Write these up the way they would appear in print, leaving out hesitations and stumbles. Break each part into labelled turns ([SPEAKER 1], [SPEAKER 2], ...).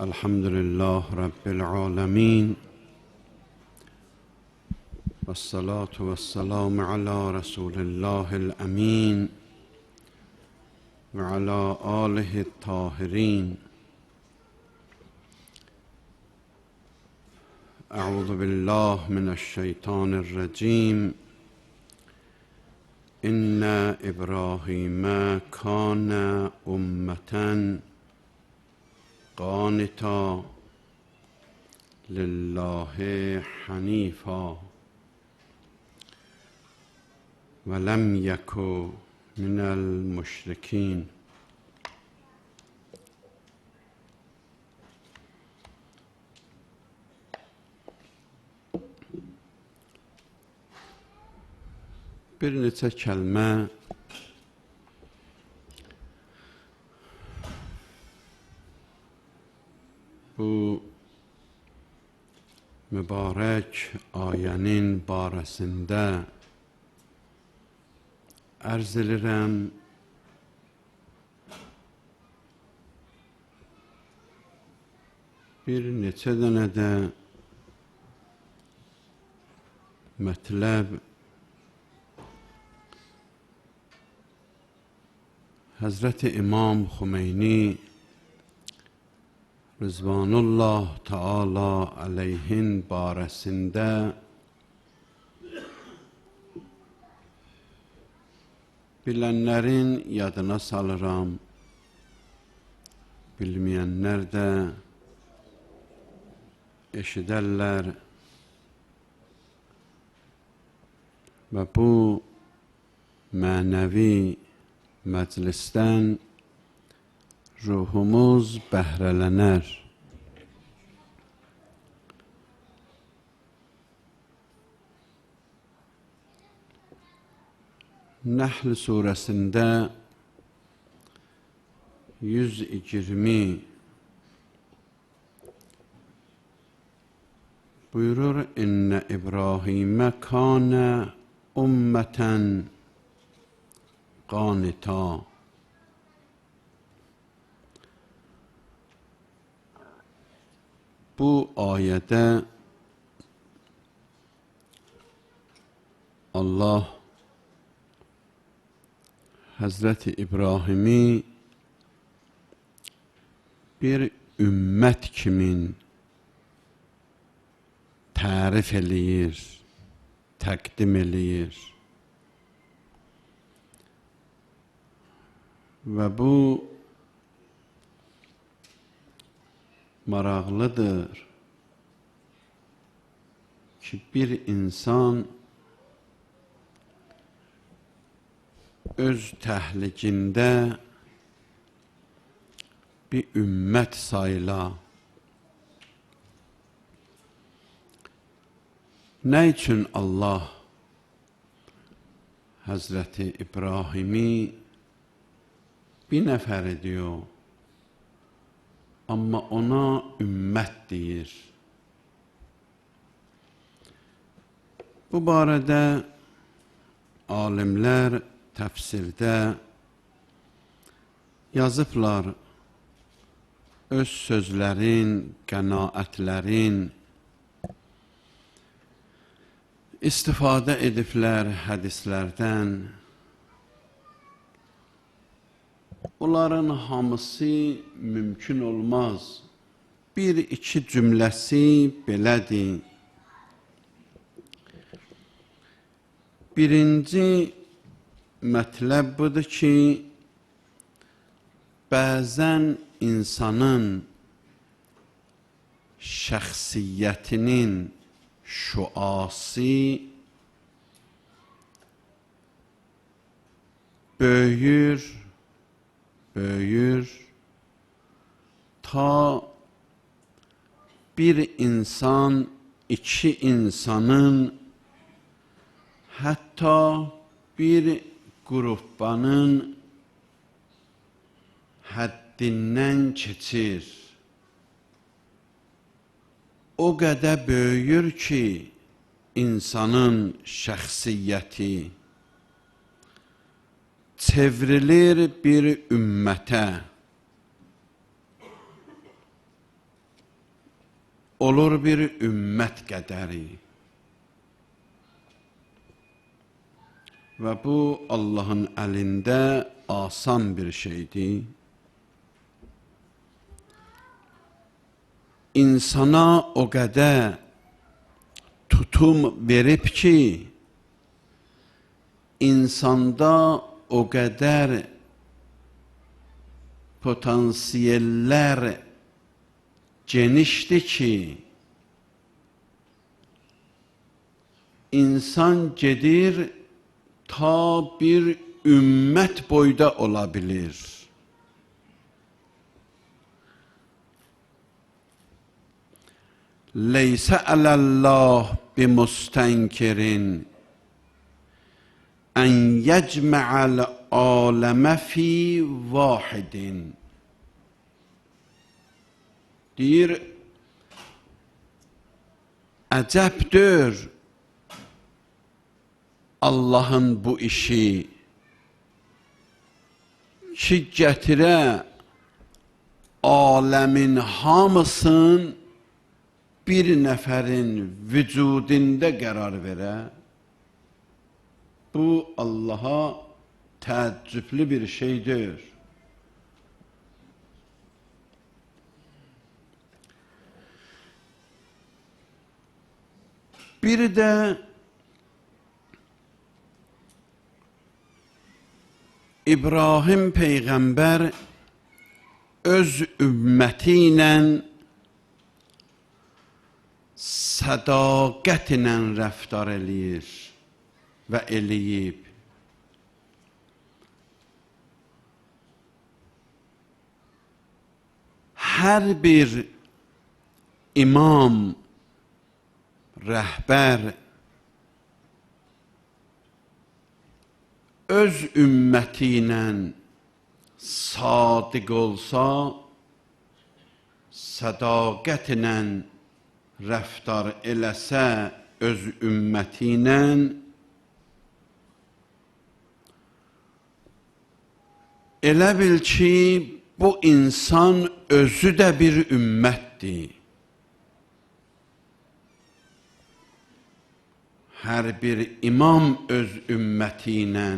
[SPEAKER 1] الحمد لله رب العالمين والصلاة والسلام على رسول الله الأمين وعلى آله الطاهرين. أعوذ بالله من الشيطان الرجيم. إن إبراهيم كان أمة قانتا لله حنيفا ولم يك من المشركين. Bir neçə kəlmə bu mübarək ayənin barəsində ərz edirəm. Bir neçə dənə də mətləb Həzrəti İmam Xümeyni Rızvanullah Teala aleyhin barəsində bilənlərin yadına salıram, bilməyənlər də eşidərlər və bu mənəvi məclisdən ruhumuz bəhrələnər. Nəhl surəsində 120 buyurur: İnnə İbrahimə kânə ümmətən qânita. Bu ayədə Allah Həzrəti İbrahimi bir ümmət kimin tərif eləyir, təqdim eləyir. Və bu maraqlıdır ki, bir insan öz təhlikində bir ümmət sayıla. Nə üçün Allah Həzrəti İbrahimi bir nəfər ediyor, amma ona ümmət deyir? Bu barədə alimlər təfsirdə yazıblar, öz sözlərin, qənaətlərin istifadə ediblər hədislərdən. Onların hamısı mümkün olmaz. Bir-iki cümləsi belədir. Birinci mətləb budur ki, bəzən insanın şəxsiyyətinin şüası böyür ta bir insan, iki insanın, hətta bir qruppanın həddindən keçir. O qədər böyüyür ki, insanın şəxsiyyəti çevrilir bir ümmətə. olur bir ümmət qədəri. Və bu, Allahın əlində asan bir şeydir. İnsana o qədər tutum verib ki, insanda o qədər potansiyellər genişdir ki, insan gedir ta bir ümmət boyda ola bilir. Leysə ələlləh bimustənkirin ən yəcmə'əl aləmə fi vahidin. Deyir, əcəbdir Allahın bu işi ki, gətirə aləmin hamısın bir nəfərin vücudində qərar verə. Bu, Allaha təəccüblü bir şeydir. Bir də İbrahim Peyğəmbər öz ümməti ilə sədaqətlə rəftar eləyir və eləyib. Hər bir imam, rəhbər öz ümməti ilə sadiq olsa, sədaqətlə rəftar eləsə öz ümməti ilə, elə bil ki, bu insan özü də bir ümmətdir. Hər bir imam öz ümməti ilə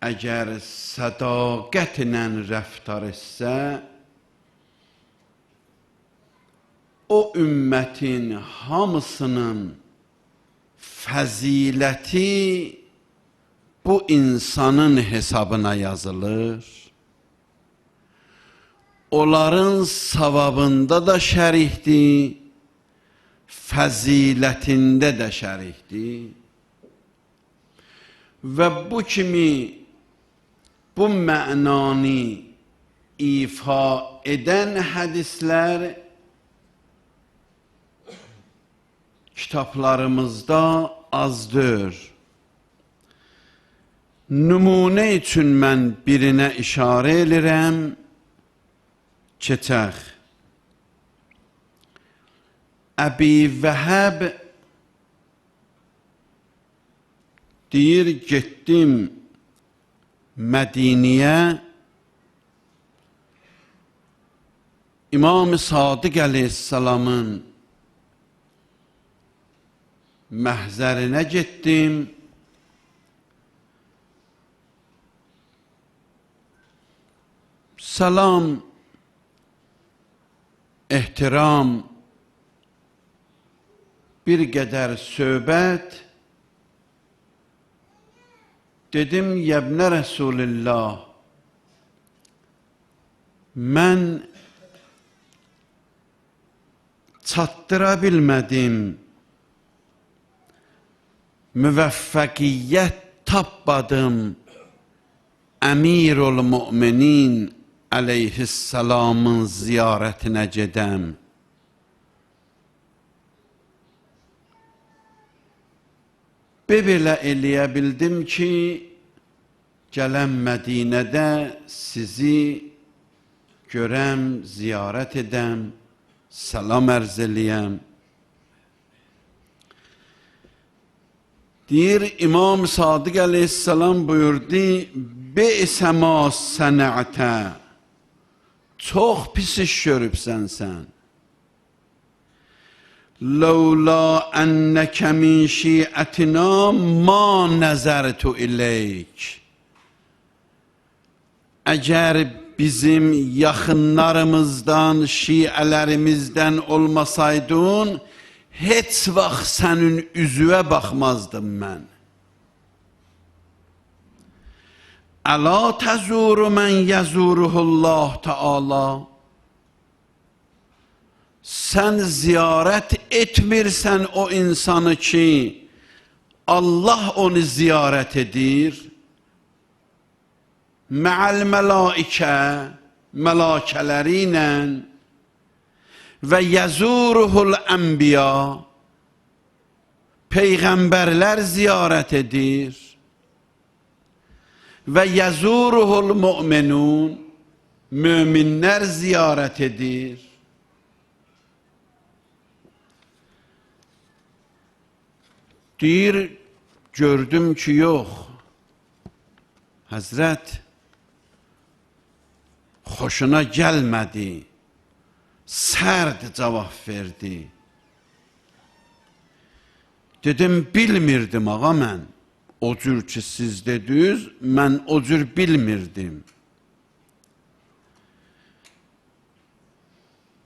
[SPEAKER 1] əgər sədaqətlə rəftar etsə, o ümmətin hamısının fəziləti bu insanın hesabına yazılır. Onların savabında da şərikdir, fəzilətində də şərikdir. Və bu kimi bu mənanı ifa edən hədislər kitablarımızda azdır. Nümunə üçün mən birinə işarə edirəm, keçək. Əbi Vəhəb deyir, getdim Mədiniyə, İmam-ı Sadiq əleyhissalamın məhzərinə getdim. Salam, ehtiram, bir qədər söhbət. Dedim, Yəbnə Rəsulillah, mən çatdıra bilmədim, müvəffəqiyyət tapmadım, Əmirul Müminin əleyhissalamın ziyarətinə gedəm. Belə eləyə bildim ki, gələm Mədinədə sizi görəm, ziyarət edəm, salam ərz eləyəm. Deyir, İmam Sadiq əleyhissalam buyurdu, Be'sə mə sənətə, çox pis iş görübsən sən. لولا أنك من شيعتنا ما نظرت إليك. Eğer bizim yakınlarımızdan, şiələrimizdən olmasaydın, heç vaxt sənin üzüvə baxmazdım mən. Əla təzuru mən yəzuruhullah Teala. Sən ziyarət etmirsən o insanı ki, Allah onu ziyarət edir. Mə'al mələikə, mələkələri ilə və yəzuruhul ənbiya, peyğəmbərlər ziyarət edir və yəzuruhul mü'minun, müminlər ziyarət edir. Deyir, gördüm ki, yox, Həzrət, xoşuna gəlmədi, sərd cavab verdi. Dedim, bilmirdim ağa mən, o cür ki siz dediniz, mən o cür bilmirdim.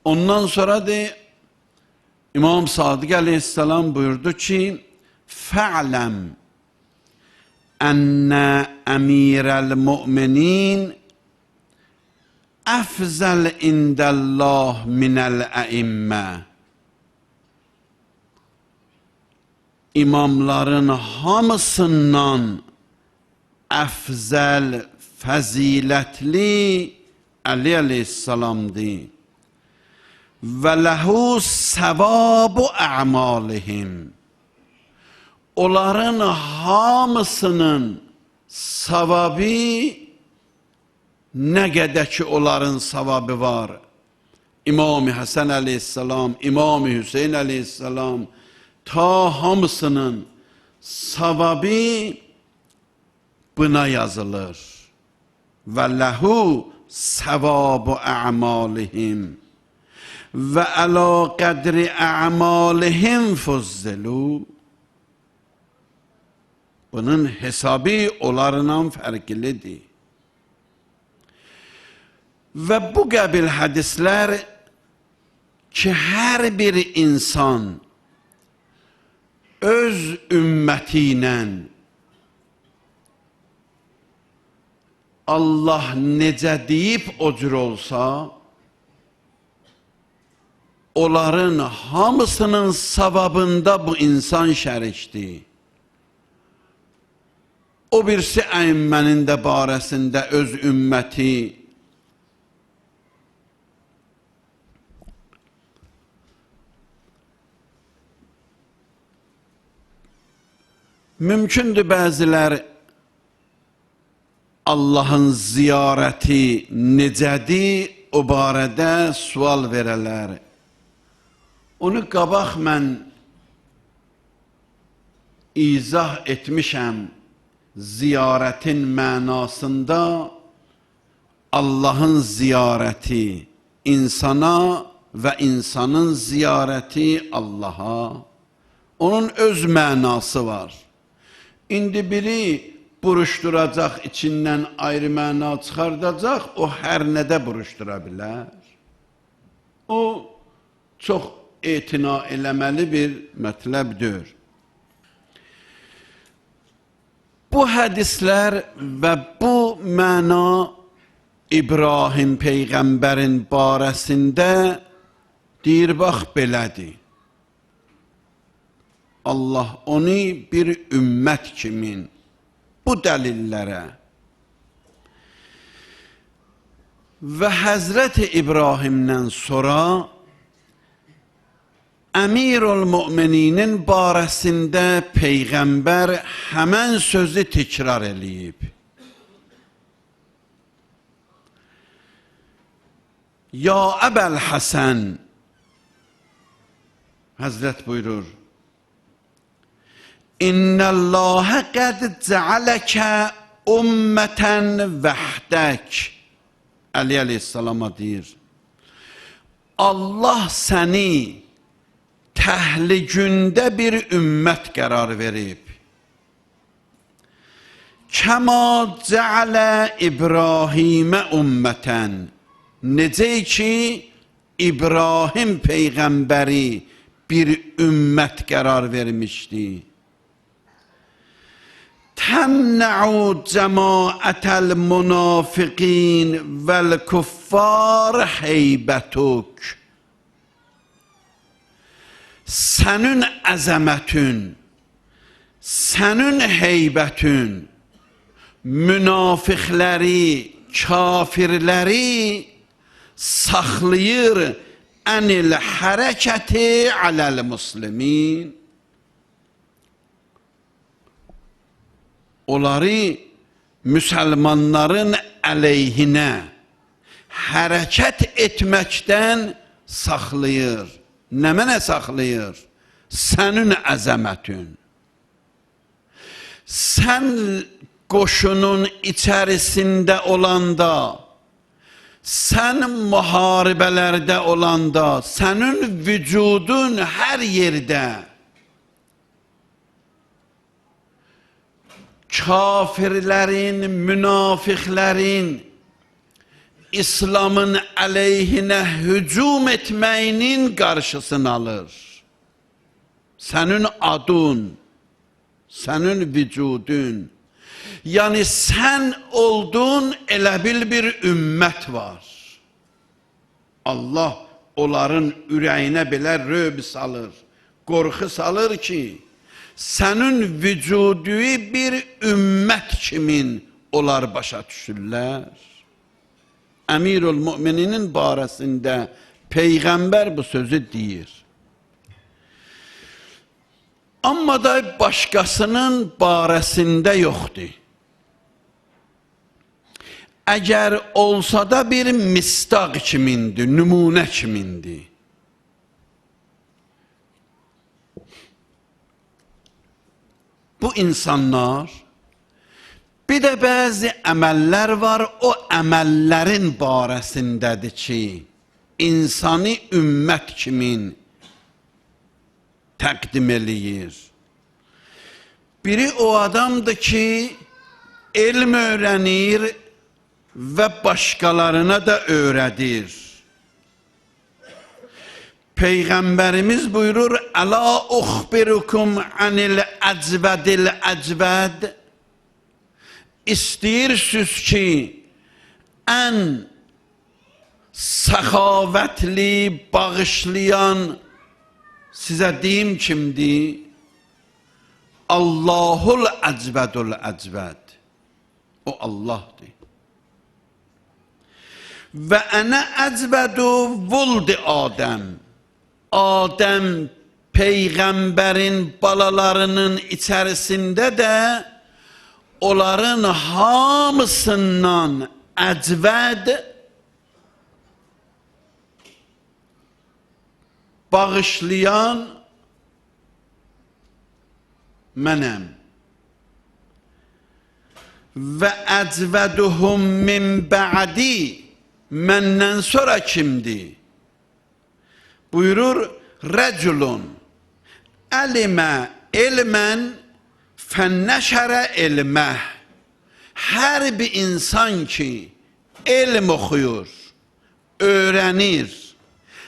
[SPEAKER 1] Ondan sonra İmam Sadiq aleyhisselam buyurdu ki, fa'lem enne emirel mu'minin efzel indəllah minel əimmə. İmamların hamısından əfzəl, fəzilətli Əli aleyhisselamdır. Və ləhu səvabu ə'malihim. Onların hamısının savabı, nə qədər ki onların savabı var. İmam-ı Həsən aleyhisselam, İmam-ı Hüseyin aleyhisselam, ta hamısının savabı buna yazılır. Və ləhu səvabu ə'malihim və əla qədri ə'malihim fuzzilu. Bunun hesabı onlarından fərqlidir. Və bu qəbil hədislər ki, hər bir insan öz ümməti ilə Allah necə deyib o cür olsa, onların hamısının savabında bu insan şərikdir. O birisi əimmənin də barəsində öz ümməti, mümkündür bəzilər Allahın ziyarəti necədir, o barədə sual verələr. Onu qabaq mən izah etmişəm. Ziyarətin mənasında Allahın ziyarəti insana və insanın ziyarəti Allaha. Onun öz mənası var. İndi biri buruşturacaq, içindən ayrı məna çıxardacaq, o hər nədə buruşdura bilər. O, çox etina eləməli bir mətləbdir. Bu hədislər və bu məna İbrahim Peyğəmbərin barəsində deyir, bax belədir. Allah onu bir ümmət kimin bu dəlillərə və Həzrəti İbrahimdən sonra Əmirul Mümininin barəsində Peyğəmbər həmən sözü təkrar eləyib. Ya Əbəl Həsən, Həzrət buyurur, İnnəllâhə qəd cəaləkə ümmətən vəhdək. Əli aleyhissalama deyir, Allah səni təhlicündə bir ümmət qərar verib. Kəma cəalə İbrahimə ümmətən. Necə ki, İbrahim Peyğəmbəri bir ümmət qərar vermişdi. Təmnə'u cəmaətəl münafiqin vəl kuffar heybətük. Sənin əzəmətün, sənin heybətün, münafiqləri, kafirləri saxlayır ənil hərəkəti aləl muslimin. Onları müsəlmanların əleyhinə hərəkət etməkdən saxlayır. Nə mənə saxlayır? Sənin əzəmətün. Sən qoşunun içərisində olanda, sən müharibələrdə olanda, sənin vücudun hər yerdə kafirlərin, münafiqlərin İslamın əleyhinə hücum etməyinin qarşısını alır. Sənin adın, sənin vücudun, yəni sən oldun elə bil bir ümmət var. Allah onların ürəyinə belə röb salır, qorxu salır ki, sənin vücudu bir ümmət kimin onlar başa düşürlər. Əmirül Mümininin barəsində Peyğəmbər bu sözü deyir. Amma da başqasının barəsində yoxdur. Əgər olsa da bir mistaq kimindir, nümunə kimindir. Bu insanlar, bir də bəzi əməllər var, o əməllərin barəsindədir ki, insani ümmət kimin təqdim eləyir. Biri o adamdır ki, elm öyrənir və başqalarına da öyrədir. Peyğəmbərimiz buyurur, Əla uxbirukum anil əcvədil əcvəd. İstəyirsiniz ki, ən səxavətli, bağışlayan sizə deyim kimdir? Allahul əcvədul əcvəd. O Allahdır. Və ənə əcvədu vuldi Adəm. Adəm Peyğəmbərin balalarının içərisində də onların hamısından əcvəd, bağışlayan mənəm. Və əcvəduhum min bə'di, məndən sonra kimdir? Buyurur, rəculun əlimə elmən fənnəşərə elməh. Hər bir insan ki, elm oxuyur, öyrənir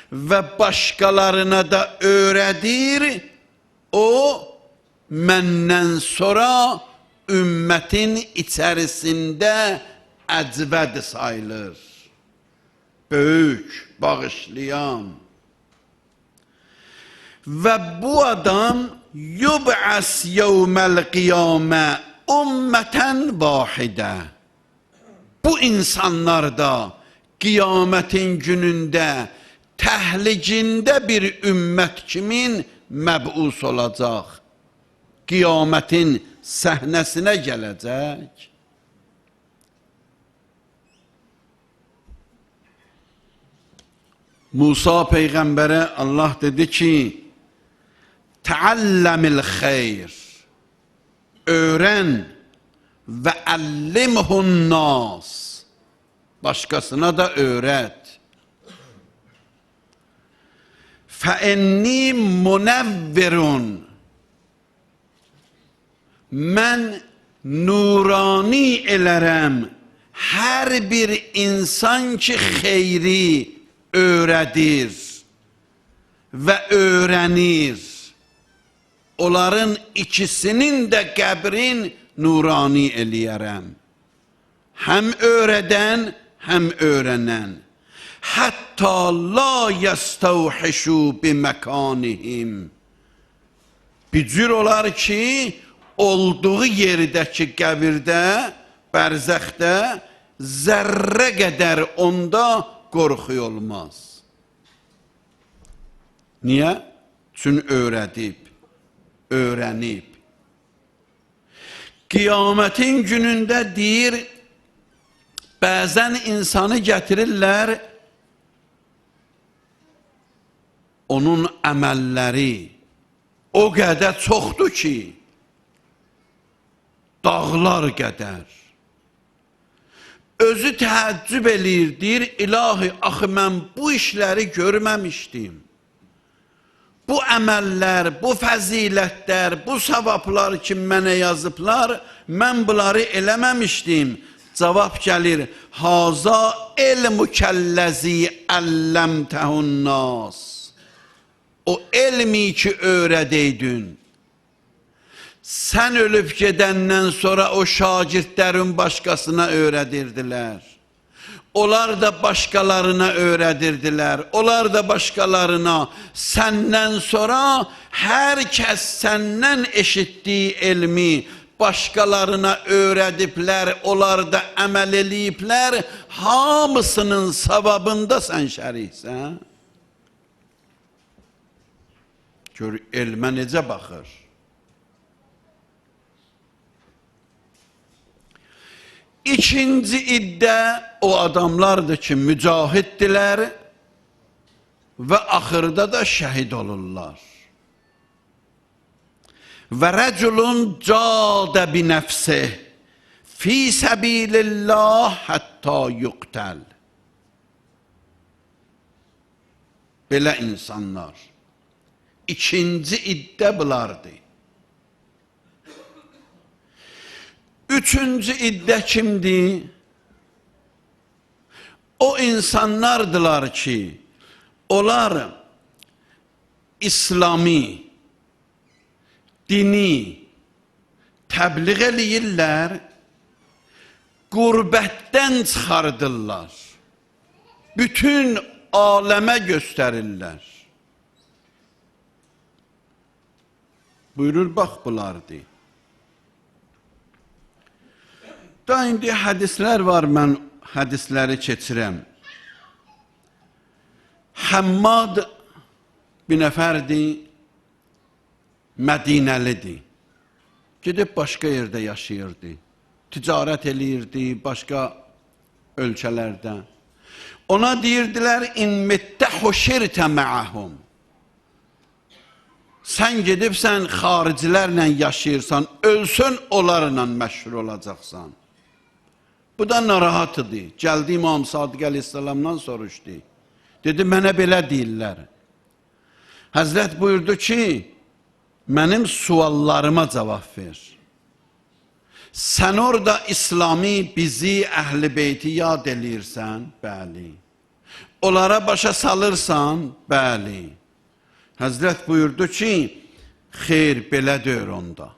[SPEAKER 1] və başqalarına da öyrədir, o, məndən sonra ümmətin içərisində əcvəd sayılır. Böyük, bağışlayan. Və bu adam yub'as yevməl qiyamə ümmətən vahidə. Bu insanlar da qiyamətin günündə təhlicində bir ümmət kimin məbus olacaq. Qiyamətin səhnəsinə gələcək. Musa Peyğəmbərə Allah dedi ki, Təalləmil xeyr, öyrən və əllimhun nas, başqasına da öyrət. فَاِنِّي مُنَوِّرٌ Mən nurani elərəm hər bir insan ki xeyri öyrədir və öyrənir. Onların ikisinin də qəbrin nurani eləyərəm. Həm öyrədən, həm öyrənən. Hətta la yəstəvhişu biməkanihim. Bir cür olar ki, olduğu yerdəki qəbirdə, bərzəxdə zərrə qədər onda qorxu olmaz. Niyə? Çünki öyrədib, öyrənib. Qiyamətin günündə deyir, bəzən insanı gətirirlər, onun əməlləri o qədər çoxdur ki, dağlar qədər. Özü təəccüb eləyir, deyir, ilahi, axı mən bu işləri görməmişdim. Bu əməllər, bu fəzilətlər, bu savablar ki, mənə yazıblar, mən bunları eləməmişdim. Cavab gəlir, haza elmükəlləzi əlləmtəhun nas. O elmi ki öyrədeydin. Sən ölüb gedəndən sonra o şagirdlərin başqasına öyrədirdilər. Onlar da başqalarına öyrədirdilər. Onlar da başqalarına. Səndən sonra hər kəs səndən eşitdiyi elmi başqalarına öyrədiblər. Onlar da əməl eləyiblər. Hamısının savabında sən şəriksən. Gör, elmə necə baxır? İkinci iddə o adamlardır ki, mücahiddirlər və axırda da şəhid olurlar. Və rəculun cadə binəfsih fi səbilillah hətta yuqtəl. Belə insanlar. İkinci iddə bunlardır. Üçüncü iddə kimdir? O insanlardılar ki, onlar İslami, dini təbliğ eləyirlər, qurbətdən çıxardırlar, bütün aləmə göstərirlər. Buyurur, bax bunlardır. Da indi hədislər var, mən hədisləri keçirəm. Həmmad bir nəfərdir, Mədinəlidir. Gedib başqa yerdə yaşayırdı. Ticarət eləyirdi, başqa ölkələrdə. Ona deyirdilər, in mittə xoşirtə məəhum. Sən gedibsən, xaricilərlə yaşayırsan, ölsün, onlarla məşhur olacaqsan. Bu da narahat idi. Gəldi İmam Sadiq Aleyhisselamdan soruşdu. Dedi, mənə belə deyirlər. Həzrət buyurdu ki, mənim suallarıma cavab ver. Sən orada İslami bizi, Əhl-i Beyti yad eləyirsən? Bəli. Onlara başa salırsan? Bəli. Həzrət buyurdu ki, xeyr, belə deyir onda.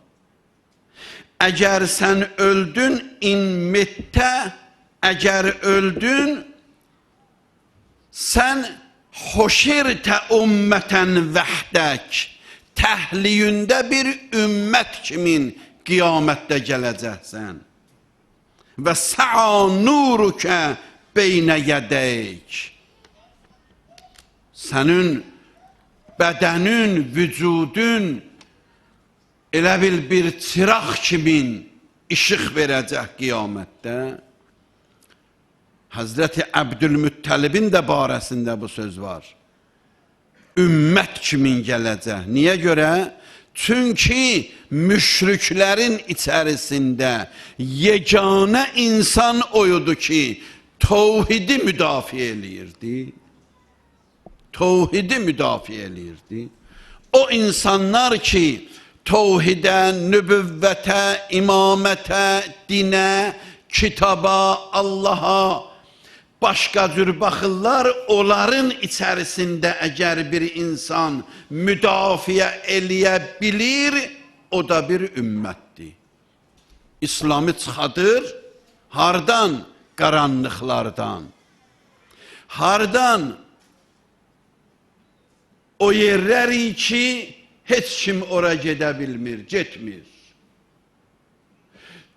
[SPEAKER 1] Əgər sən öldün, inmittə, əgər öldün, sən xoşirtə ümmətən vəhdək, təhliyündə bir ümmət kimin qiyamətdə gələcəksən. Və sə'a nurukə beynə yədəyik. Sənin bədənin, vücudun elə bil bir çıraq kimin işıq verəcək qiyamətdə. Həzrəti Əbdülmüttəlibin də barəsində bu söz var. Ümmət kimin gələcək. Niyə görə? Çünki müşriklərin içərisində yeganə insan oyudu ki, tövhidi müdafiə eləyirdi. Tevhidi müdafiə eləyirdi. O insanlar ki, tevhidə, nübüvvətə, imamətə, dinə, kitaba, Allaha başqa cür baxırlar, onların içərisində əgər bir insan müdafiə eləyə bilir, o da bir ümmətdir. İslamı çıxadır, hardan? Qaranlıqlardan. Hardan? O yerləri ki, heç kim ora gedə bilmir, getmir.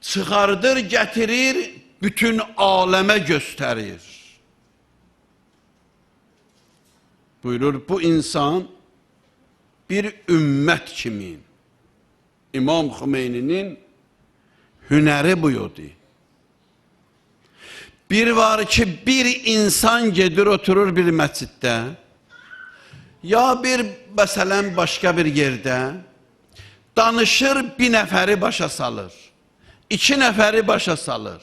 [SPEAKER 1] Çıxardır, gətirir, bütün aləmə göstərir. Buyurur, bu insan bir ümmət kimi. İmam Xümeyninin hünəri buyurdu. Bir var ki, bir insan gedir, oturur bir məsciddə, ya bir, məsələn, başqa bir yerdə, danışır, bir nəfəri başa salır, 2 nəfəri başa salır.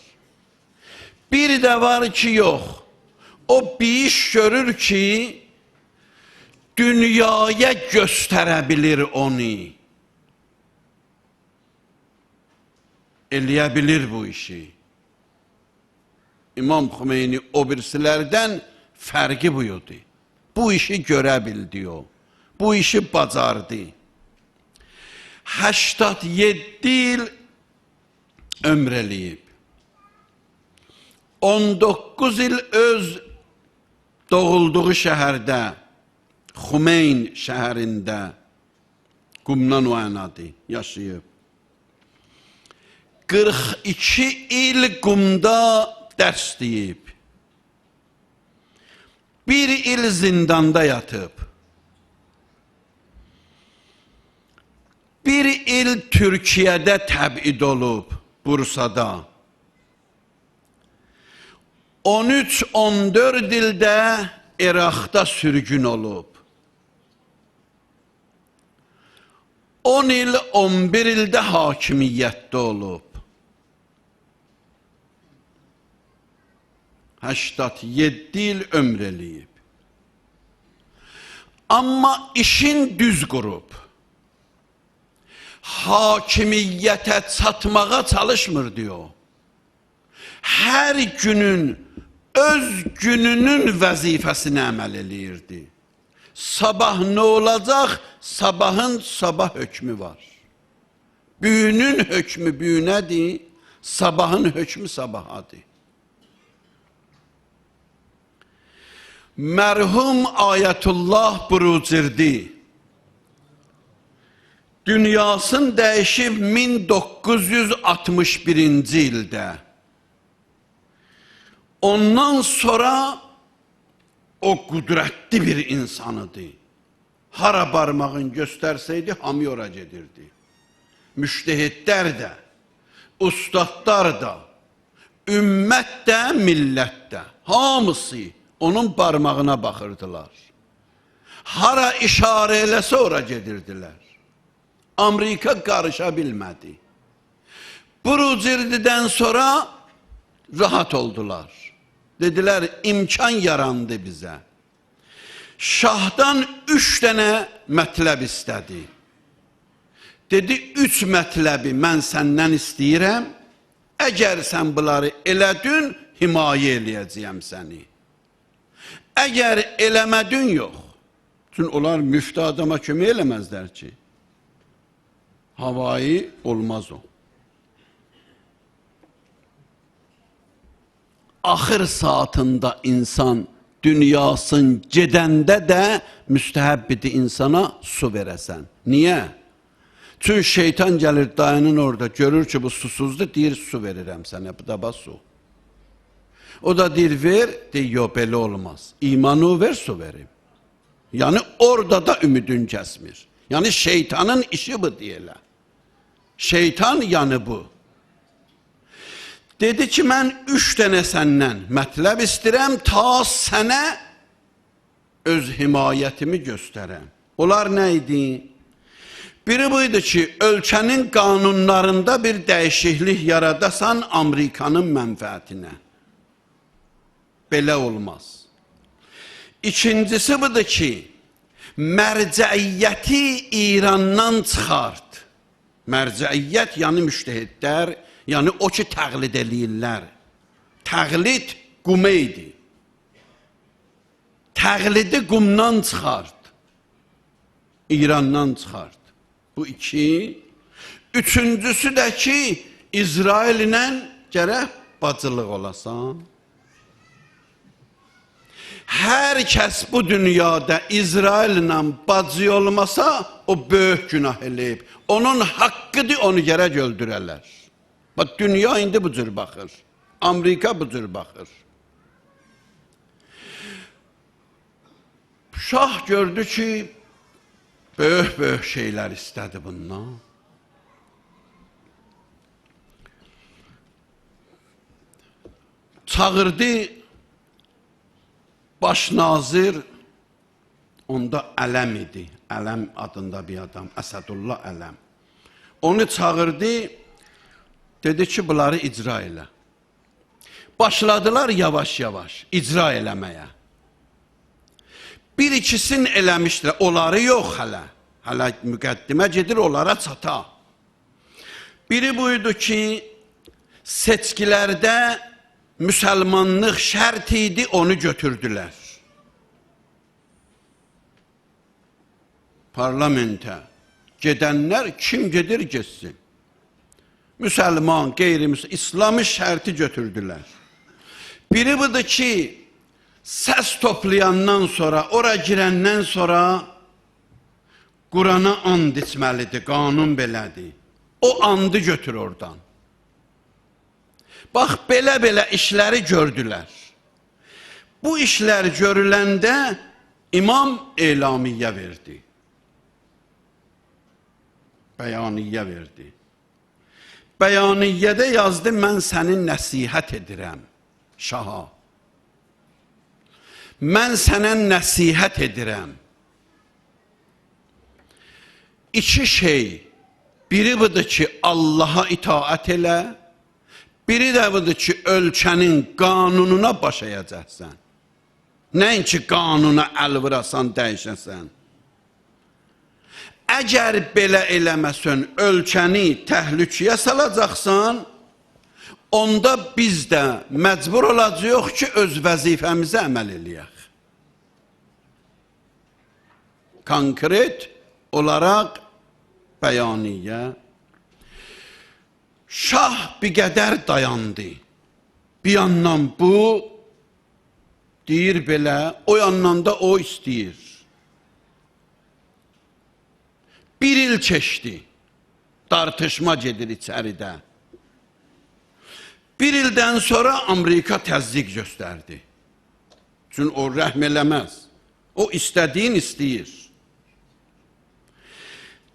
[SPEAKER 1] Bir də var ki, yox, o bir iş görür ki, dünyaya göstərə bilir onu. Eləyə bilir bu işi. İmam Xümeyni o birisilərdən fərqi buyurdu. Bu işi görə bildi o. Bu işi bacardı. 87 il ömr eləyib. 19 il öz doğulduğu şəhərdə, Xumeyn şəhərində, Qumnan oynadı, yaşayıb. 42 il Qumda dərs deyib. 1 il zindanda yatıb. 1 il Türkiyədə təbid olub, Bursada. 13-14 ildə İraqda sürgün olub. 10 il, 11 ildə hakimiyyətdə olub. 87 il ömr eləyib. Amma işin düz qurub. Hakimiyyətə çatmağa çalışmır diyor. Hər günün öz gününün vəzifəsini əməl eləyirdi. Sabah nə olacaq? Sabahın sabah hökmü var. Büyünün hökmü büyünədir, sabahın hökmü sabahadır. Mərhum Ayətullah Burucirdi dünyasını dəyişib 1961-ci ildə. Ondan sonra o qüdrətli bir insanıdır. Hara barmağın göstərsəydi, hamı ora gedirdi. Müştehidlər də, ustadlar da, ümmət də, millət də, hamısı onun barmağına baxırdılar. Hara işarə eləsə ora gedirdilər. Amerika qarışa bilmədi. Burucirdidən sonra rahat oldular. Dedilər, imkan yarandı bizə. Şahdan 3 dənə mətləb istədi. Dedi, 3 mətləbi mən səndən istəyirəm. Əgər sən bunları elədin, himayə eləyəcəyəm səni. Əgər eləmədin, yox. Çünki onlar müftə adama kömək eləməzlər ki. Havayı olmaz o. Axır saatında insan dünyasın gedəndə də müstəhəbbidir insana su verəsən. Niyə? Çünki şeytan gəlir dayının orada, görür ki bu susuzdur, deyir su verirəm sənə, bu da bax su. O da deyir ver, deyir yox belə olmaz. İmanı ver, su verim. Yəni orada da ümidin kəsmir. Yəni şeytanın işi bu deyirlər. Şeytan yanı bu. Dedi ki, mən 3 dənə səndən mətləb istəyirəm, ta sənə öz himayətimi göstərəm. Onlar nə idi? Biri buydu ki, ölkənin qanunlarında bir dəyişiklik yaradasan Amerikanın mənfəətinə. Belə olmaz. İkincisi budur ki, mərcəiyyəti İrandan çıxart. Mərcəiyyət, yəni müştəhidlər, yəni o ki, təqlid eləyirlər. Təqlid qumu idi. Təqlidi qumdan çıxart. İrandan çıxart. Bu iki. Üçüncüsü də ki, İsrail ilə gərək bacılıq olasan. Hər kəs bu dünyada İsrail ilə bacı olmasa, o böyük günah eləyib. Onun haqqıdır, onu gərək öldürərlər. Bax, dünya indi bu cür baxır. Amerika bu cür baxır. Şah gördü ki, böyük şeylər istədi bundan. Çağırdı baş nazir, onda Ələm idi. Ələm adında bir adam, Əsədullah Ələm. Onu çağırdı, dedi ki, bunları icra elə. Başladılar yavaş-yavaş icra eləməyə. Bir ikisini eləmişdir, onları yox hələ. Hələ müqəddimə gedir, onlara çata. Biri buydu ki, seçkilərdə müsəlmanlıq şərt idi, onu götürdülər. Parlamentə gedənlər kim gedir, getsin. Müsəlman, qeyri-müsəlman, İslamı şərti götürdülər. Biri budur ki, səs toplayandan sonra, ora girəndən sonra Qurana and içməlidir, qanun belədir. O andı götür oradan. Bax, belə işləri gördülər. Bu işlər görüləndə imam elamiyyə verdi. Bəyaniyyə verdi. Bəyaniyyədə yazdı, mən sənin nəsihət edirəm şaha. Mən sənə nəsihət edirəm. İki şey, biri budur ki, Allaha itaət elə, biri də budur ki, ölkənin qanununa baş əyəcəksən. Nəinki qanuna əl vurasan, dəyişəsən. Əgər belə eləməsən, ölkəni təhlükəyə salacaqsan, onda biz də məcbur olacaq ki, öz vəzifəmizə əməl eləyək. Konkret olaraq bəyaniyyə. Şah bir qədər dayandı. Bir yandan bu deyir belə, o yandan da o istəyir. Bir il keçdi. Tartışma gedir içəridə. Bir ildən sonra Amerika təzyiq göstərdi. Çünki o rəhm eləməz. O istədiyin istəyir.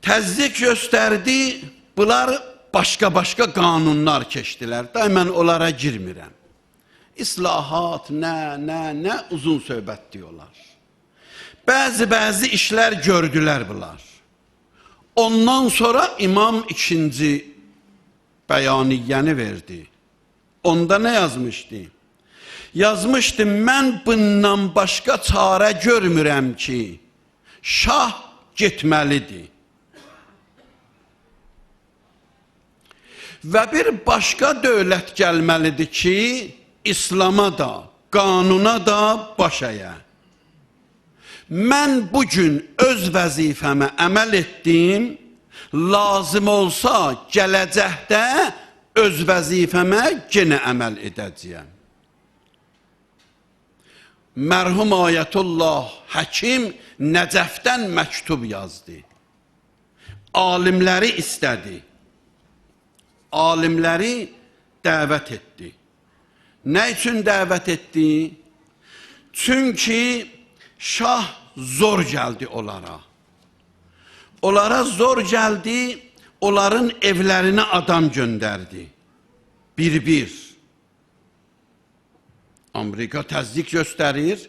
[SPEAKER 1] Təzyiq göstərdi, bunlar başqa qanunlar keçdilər. Da mən onlara girmirəm. İslahat, nə uzun söhbət diyorlar. Bəzi işlər gördülər bunlar. Ondan sonra imam ikinci bəyaniyyəni verdi. Onda nə yazmışdı? Yazmışdı, mən bundan başqa çarə görmürəm ki, şah getməlidir. Və bir başqa dövlət gəlməlidir ki, İslama da, qanuna da baş əyə. Mən bugün öz vəzifəmə əməl etdim, lazım olsa gələcəkdə öz vəzifəmə yenə əməl edəcəyəm. Mərhum Ayətullah Həkim Nəcəfdən məktub yazdı. Alimləri istədi. Alimləri dəvət etdi. Nə üçün dəvət etdi? Çünki şah zor gəldi onlara. Onlara zor gəldi, onların evlərinə adam göndərdi. Bir. Amerika təzyiq göstərir,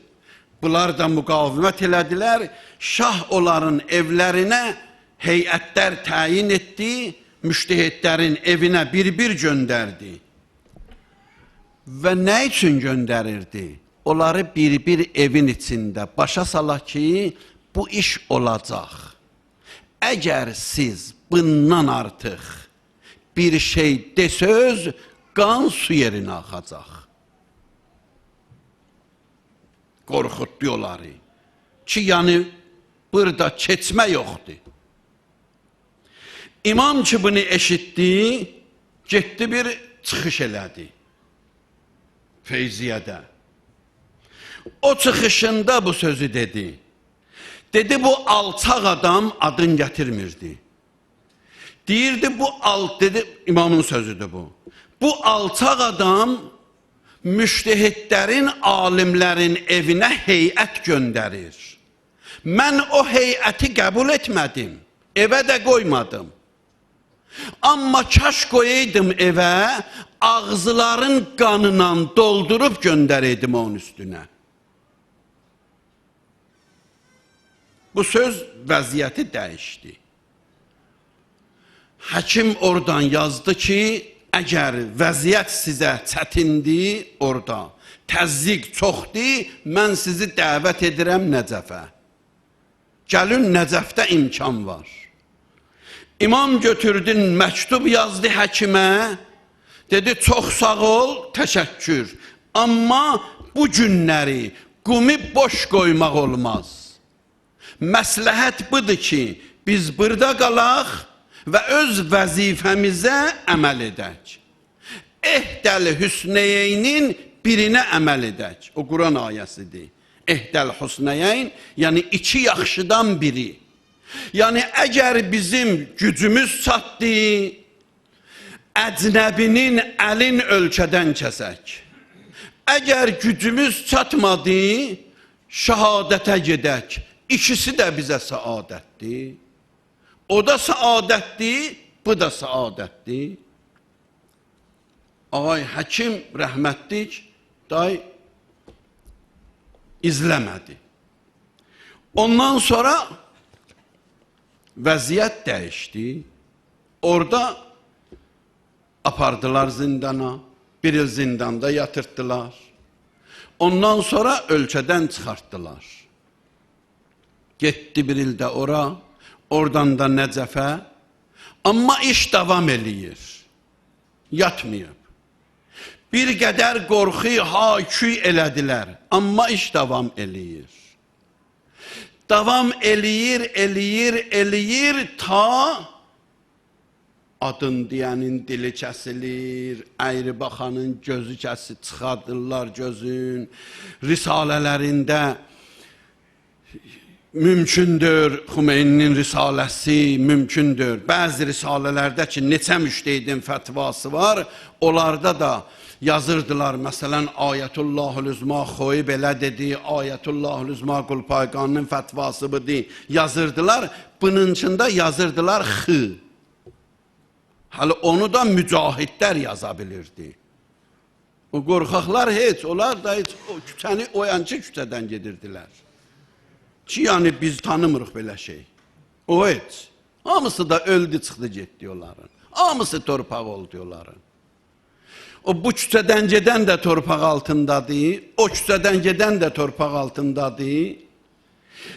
[SPEAKER 1] bunlar da müqavimət elədilər. Şah onların evlərinə heyətlər təyin etdi, müştəhidlərin evinə bir göndərdi. Və nə üçün göndərirdi? onları bir evin içində başa salaq ki, bu iş olacaq. Əgər siz bundan artıq bir şey desöz, qan su yerinə axacaq. Qorxutdu onları. Ki, yəni, burada keçmə yoxdur. İmam ki, bunu eşitdi, getdi bir çıxış elədi. Feyziyyədə. O çıxışında bu sözü dedi. Dedi, bu alçaq adam adın gətirmirdi. Deyirdi, dedi, imamın sözüdür bu. Bu alçaq adam müştehidlərin, alimlərin evinə heyət göndərir. Mən o heyəti qəbul etmədim, evə də qoymadım. Amma kaş qoyaydım evə, ağzıların qanıyla doldurub göndərəydim onun üstünə. Bu söz vəziyyəti dəyişdi. Həkim oradan yazdı ki, əgər vəziyyət sizə çətindir orada, təzyiq çoxdur, mən sizi dəvət edirəm Nəcəfə. Gəlin, Nəcəfdə imkan var. İmam götürdü, məktub yazdı həkimə, dedi, çox sağ ol, təşəkkür. Amma bu günləri qumi boş qoymaq olmaz. Məsləhət budur ki, biz burada qalaq və öz vəzifəmizə əməl edək. Ehdəl hüsnəyeynin birinə əməl edək. O Quran ayəsidir. Ehdəl hüsnəyeyn, yəni iki yaxşıdan biri. Yəni, əgər bizim gücümüz çatdı, əcnəbinin əlin ölkədən kəsək. Əgər gücümüz çatmadı, şəhadətə gedək. İkisi də bizə səadətdir. O da səadətdir, bu da səadətdir. Ağay həkim rəhmətlik, day izləmədi. Ondan sonra vəziyyət dəyişdi. Orada apardılar zindana, bir il zindanda yatırtdılar. Ondan sonra ölkədən çıxartdılar. Getdi bir ildə ora, oradan da Nəcəfə. Amma iş davam eləyir. Yatmayıb. Bir qədər qorxu, hakü elədilər. Amma iş davam eləyir. Davam eləyir, ta adın deyənin dili kəsilir, əyri baxanın gözü kəsilir, çıxardırlar gözün, risalələrində mümkündür, Xumeyninin risaləsi mümkündür. Bəzi risalələrdə ki, neçə müştehidin fətvası var, onlarda da yazırdılar, məsələn, Ayətullahül-Üzma xoyu belə dedi, Ayətullahül-Üzma Qulpayqanının fətvası budur, yazırdılar, bunun içində yazırdılar xı. Hələ onu da mücahidlər yaza bilirdi. O qorxaqlar heç, onlar da heç o küçəni oyançı küçədən gedirdilər. Ki, yəni biz tanımırıq belə şey. O heç. Hamısı da öldü, çıxdı, getdi onların. Hamısı torpaq oldu onların. O bu küçədən gedən də torpaq altındadır, o küçədən gedən də torpaq altındadır,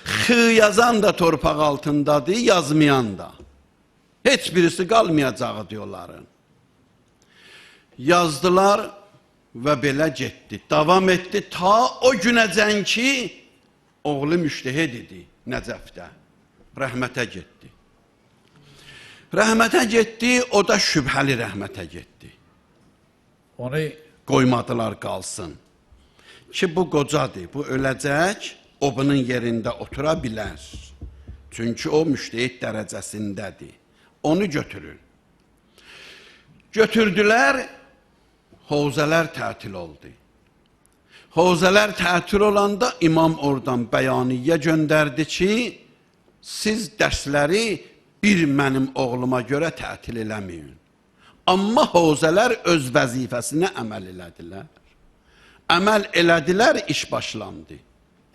[SPEAKER 1] xı yazan da torpaq altındadır, yazmayan da. Heç birisi qalmayacağı diyorların. Yazdılar və belə getdi, davam etdi ta o günəcən ki, oğlu müştehid idi Nəcəfdə, rəhmətə getdi. Rəhmətə getdi, o da şübhəli rəhmətə getdi. Onu qoymadılar qalsın. Ki, bu qocadır, bu öləcək, o bunun yerində otura bilər. Çünki o müştehid dərəcəsindədir. Onu götürün. Götürdülər, hovzələr tətil oldu. Hovzələr tətil olanda imam oradan bəyaniyyə göndərdi ki, siz dərsləri bir mənim oğluma görə tətil eləməyin. Amma hovzələr öz vəzifəsinə əməl elədilər. Əməl elədilər, iş başlandı.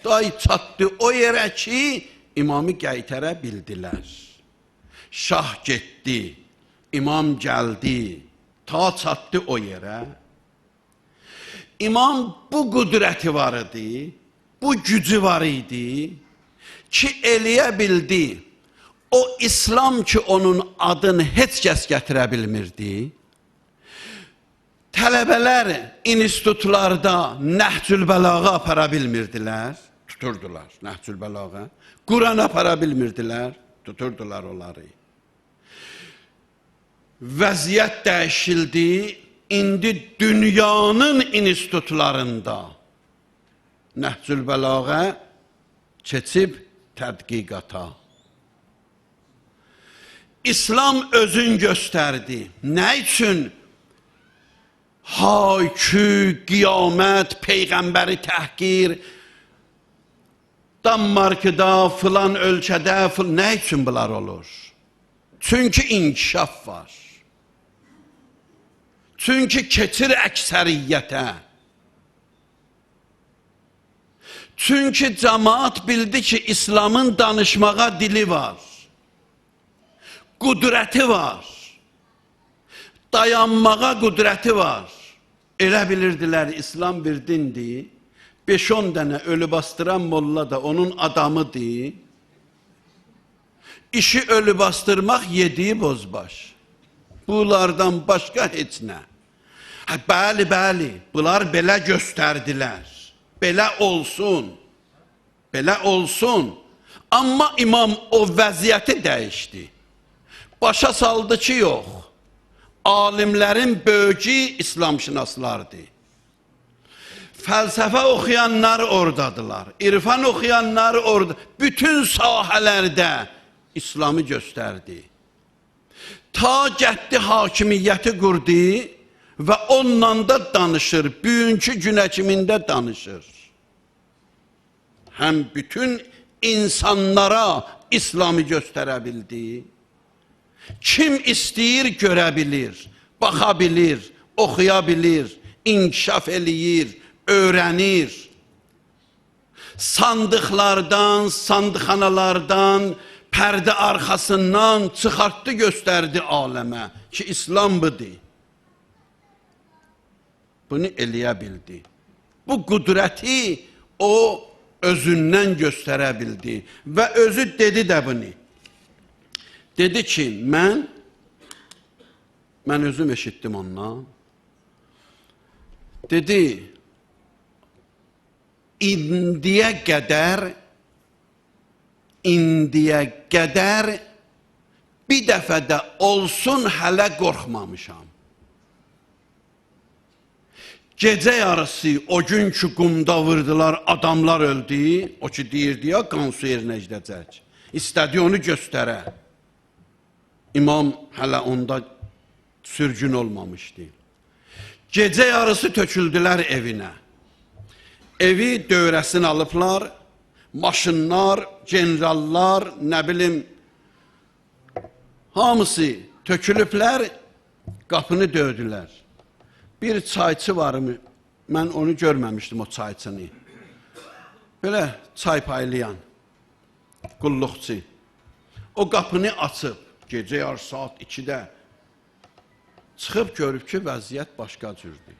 [SPEAKER 1] Day çatdı o yerə ki, imamı qaytara bildilər. Şah getdi, imam gəldi, ta çatdı o yerə. İmam bu qüdrəti var idi, bu gücü var idi ki, eləyə bildi. O İslam ki, onun adını heç kəs gətirə bilmirdi. Tələbələr institutlarda Nəhcül Bəlağa apara bilmirdilər, tuturdular Nəhcül Bəlağa. Quran apara bilmirdilər, tuturdular onları. Vəziyyət dəyişildi, indi dünyanın institutlarında Nəhcül Bəlağa keçib tədqiqata. İslam özün göstərdi. Nə üçün? Haykü, qiyamət, Peyğəmbəri təhqir, Danmarkıda, filan ölkədə, nə üçün bunlar olur? Çünki inkişaf var. Çünki keçir əksəriyyətə. Çünki cəmaat bildi ki, İslamın danışmağa dili var. Qüdrəti var. Dayanmağa qüdrəti var. Elə bilirdilər, İslam bir dindir. 5-10 dənə ölü bastıran molla da onun adamıdır. İşi ölü bastırmaq yediyi bozbaş. Bunlardan başqa heç nə. Bəli, bəli, bunlar belə göstərdilər. Belə olsun. Belə olsun. Amma imam o vəziyyəti dəyişdi. Başa saldı ki, yox. Alimlərin böyücü İslamşünaslardır. Fəlsəfə oxuyanlar oradadılar. İrfan oxuyanlar orada. Bütün sahələrdə İslamı göstərdi. Ta gətdi hakimiyyəti qurdu və onunla da danışır. Bugünkü günə kimində danışır. Həm bütün insanlara İslamı göstərə bildi. Kim istəyir görə bilir, baxa bilir, oxuya bilir, inkişaf eləyir, öyrənir. Sandıqlardan, sandıqxanalardan, pərdə arxasından çıxartdı, göstərdi aləmə ki, İslam budur. Bunu eləyə bildi. Bu qüdrəti o özündən göstərə bildi və özü dedi də bunu. Dedi ki, mən özüm eşitdim ondan. Dedi, indiyə qədər bir dəfə də olsun hələ qorxmamışam. Gecə yarısı o gün ki qumda vurdular, adamlar öldü, o ki deyirdi ya, qan su yerinə gedəcək. İstədi onu göstərə. İmam hələ onda sürgün olmamışdı. Gecə yarısı töküldülər evinə. Evi dövrəsini alıblar, maşınlar, generallar, nə bilim, hamısı tökülüblər, qapını döydülər. Bir çayçı varımı, mən onu görməmişdim o çayçını. Belə çay paylayan, qulluqçu. O qapını açıb, gecə yarı saat 2-də çıxıb görüb ki, vəziyyət başqa cürdür.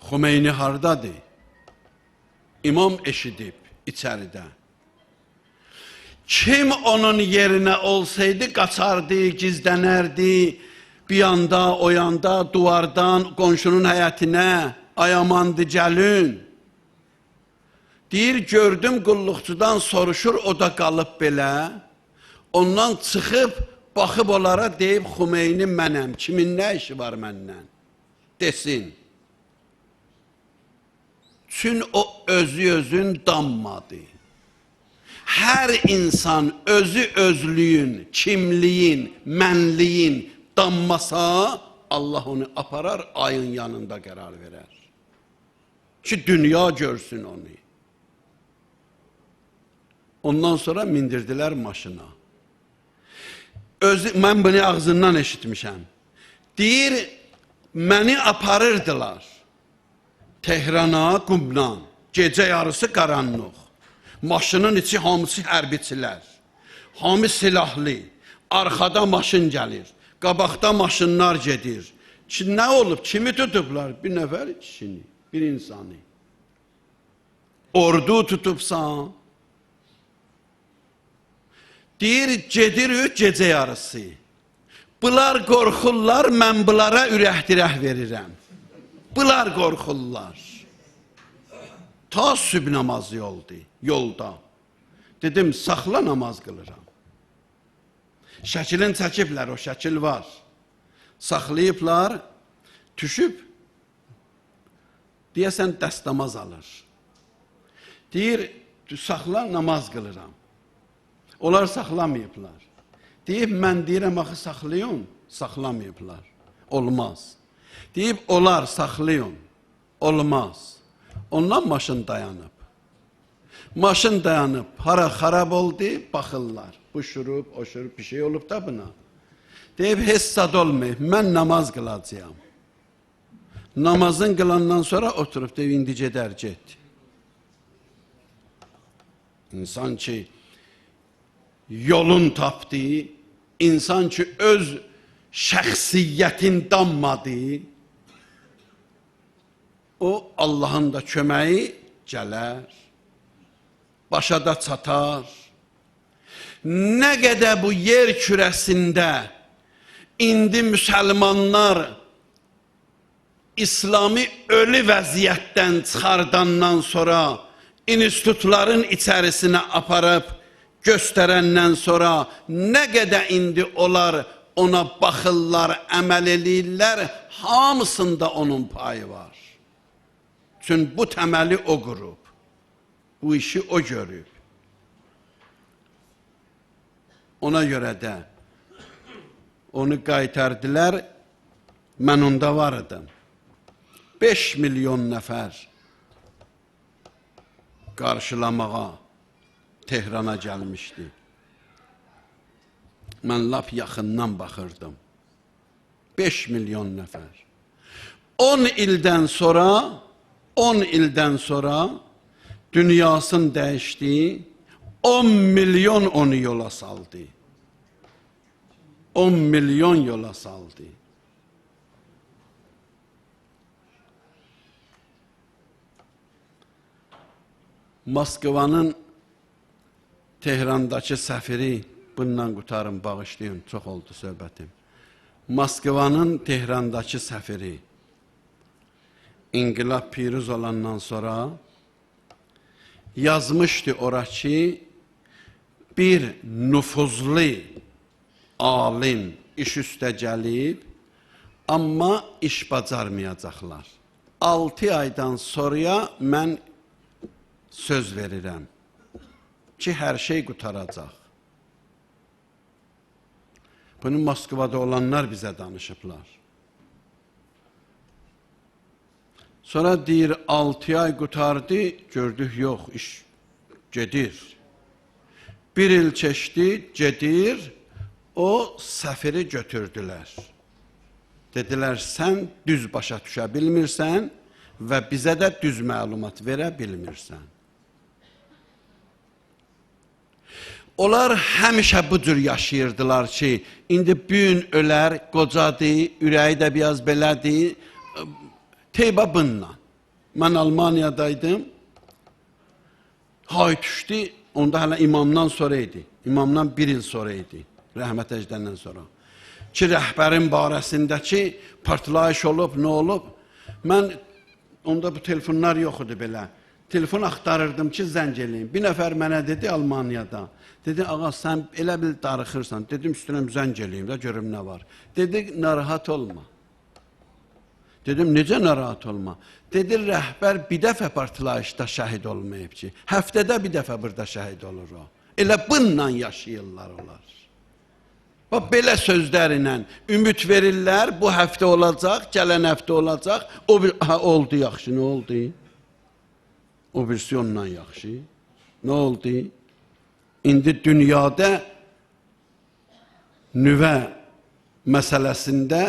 [SPEAKER 1] Xümeyni hardadır? İmam eşidib içəridə. Kim onun yerinə olsaydı, qaçardı, gizlənərdi, bir yanda, o yanda, duvardan, qonşunun həyətinə, ayamandı, gəlin. Deyir, gördüm, qulluqçudan soruşur, o da qalıb belə. Ondan çıxıb, baxıb onlara deyib, Xümeyni mənəm, kimin nə işi var məndən? Desin. Çün o özü-özün danmadı. Hər insan özü-özlüyün, kimliyin, mənliyin danmasa, Allah onu aparar, ayın yanında qərar verər. Ki, dünya görsün onu. Ondan sonra mindirdilər maşına. Mən bunu ağzından eşitmişəm. Deyir, məni aparırdılar. Tehrana, Qumdan, gecə yarısı qaranlıq. Maşının içi hamısı hərbiçilər. Hamı silahlı. Arxada maşın gəlir. Qabaqda maşınlar gedir. Şimdi nə olub? Kimi tutublar? Bir nəfər kişini, bir insanı. Ordu tutubsan. Deyir, gedirik gecə yarısı. Bunlar qorxurlar, mən bunlara ürək-dirək verirəm. Bunlar qorxurlar. Ta sübh namazı yolda. Dedim, saxla namaz qılıram. Şəkilin çəkiblər, o şəkil var. Saxlayıblar, düşüb, deyəsən dəstəmaz alır. Deyir, saxla, namaz qılıram. Onlar saxlamayıblar. Deyib, mən deyirəm, axı saxlayın, saxlamayıblar. Olmaz. Deyib, onlar saxlayın, olmaz. Ondan maşın dayanıb. Maşın dayanıb, hara xarab oldu, baxırlar. Bu şurub, o şurub, bir şey olub da buna. Deyib, heç sad olmayıb, mən namaz qılacağım. Namazın qılandan sonra oturub, deyib, indi gedər, get. İnsan ki, yolun tapdı, insan ki, öz şəxsiyyətin danmadı, o, Allahın da köməyi gələr, başa da çatar. Nə qədər bu yer kürəsində indi müsəlmanlar İslami ölü vəziyyətdən çıxardandan sonra institutların içərisinə aparıb göstərəndən sonra nə qədər indi onlar ona baxırlar, əməl eləyirlər, hamısında onun payı var. Çünki bu təməli o qurub, bu işi o görüb. Ona görə də onu qaytardılar, mən onda vardım. 5 milyon nəfər qarşılamağa Tehrana gəlmişdi. Mən lap yaxından baxırdım. 5 milyon nəfər. 10 ildən sonra dünyasını dəyişdi, 10 milyon onu yola saldı. 10 milyon yola saldı. Moskvanın Tehrandakı səfiri, bundan qutarım, bağışlayın, çox oldu söhbətim. Moskvanın Tehrandakı səfiri, İnqilab piruz olandan sonra yazmışdı ora ki, bir nüfuzlu alim iş üstə gəlib, amma iş bacarmayacaqlar. 6 aydan sonra mən söz verirəm ki, hər şey qutaracaq. Bunu Moskvada olanlar bizə danışıblar. Sonra deyir, 6 ay qutardı, gördük, yox, iş gedir. 1 il keçdi, gedir, o səfiri götürdülər. Dedilər, sən düz başa düşə bilmirsən və bizə də düz məlumat verə bilmirsən. Onlar həmişə bu cür yaşayırdılar ki, indi büyün ölər, qocadır, ürəyi də biraz belədir, teyba bununla. Mən Almaniyadaydım, hay düşdü, onda hələ imamdan sonra idi, imamdan 1 il sonra idi, rəhmətə gedəndən sonra. Ki, rəhbərin barəsindəki partlayış olub, nə olub? Mən, onda bu telefonlar yox idi belə, telefon axtarırdım ki, zəng eləyim. Bir nəfər mənə dedi Almaniyada, dedi, ağa, sən elə bil darıxırsan. Dedim, üstünəm zəng eləyim də, görüm nə var. Dedi, narahat olma. Dedim, necə narahat olma? Dedi, rəhbər bir dəfə partlayışda şəhid olmayıb ki, həftədə bir dəfə burada şəhid olur o. Elə bununla yaşayırlar onlar. Bax, belə sözlərlə ümid verirlər, bu həftə olacaq, gələn həftə olacaq, oldu yaxşı, nə oldu? O birisi ondan yaxşı, nə oldu? İndi dünyada nüvə məsələsində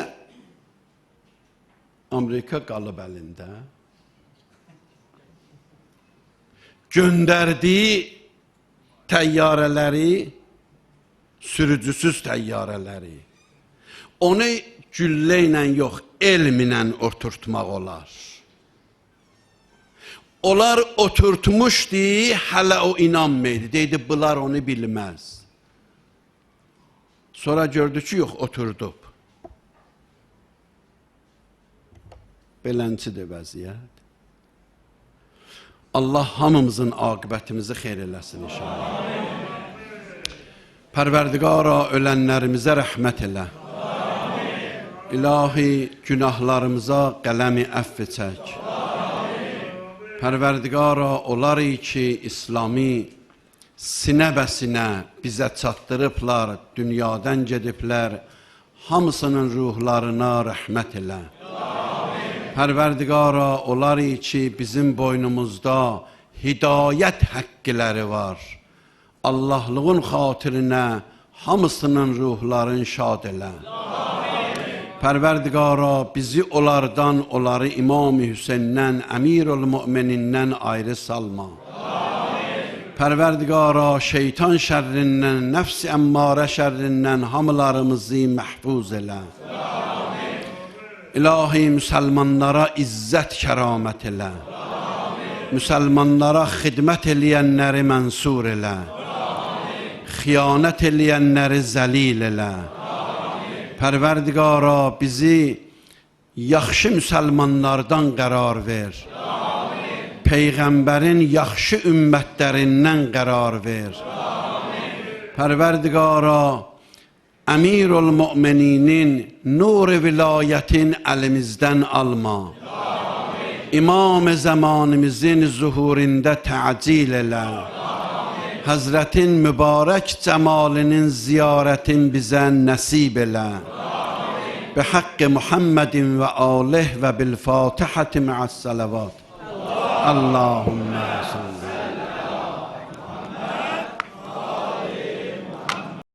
[SPEAKER 1] Amerika qalıb əlində. Göndərdiyi təyyarələri, sürücüsüz təyyarələri, onu güllə ilə yox, elm ilə oturtmaq olar. Onlar oturtmuşdu, hələ o inanmaydı. Deydi, bunlar onu bilməz. Sonra gördü ki, yox, oturdub. Belənçidir vəziyyət. Allah hamımızın aqibətimizi xeyr eləsin inşallah. Pərverdigara ölənlərimizə rəhmət elə. İlahi günahlarımıza qələmi əfv çək. Pərverdigara oları ki, İslami sinə bəsinə bizə çatdırıblar, dünyadan gediblər, hamısının ruhlarına rəhmət elə. Pərverdigara oları ki, bizim boynumuzda hidayət həqqləri var. Allahlığın xatirinə hamısının ruhlarını şad elə. Pərverdigara bizi onlardan, onları İmam-ı Hüseyndən, Əmirül-Müminindən ayrı salma. Pərverdigara şeytan şərrindən, nəfs-i əmmarə şərrindən hamılarımızı məhfuz elə. İlahi müsəlmanlara izzət kəramət elə. Müsəlmanlara xidmət eləyənləri mənsur elə. Xiyanət eləyənləri zəlil elə. Pərverdigara bizi yaxşı müsəlmanlardan qərar ver. Peyğəmbərin yaxşı ümmətlərindən qərar ver. Pərverdigara Əmirül-Mümininin nur-i vilayətin əlimizdən alma. İmam-ı zəmanımızın zuhurində təcil elə. Həzrətin mübarək cəmalinin ziyarətin bizə nəsib elə. Bihaqqi Muhammedin və alih və bil-Fatihəti mə'əs-salavat. Allahümmə salli.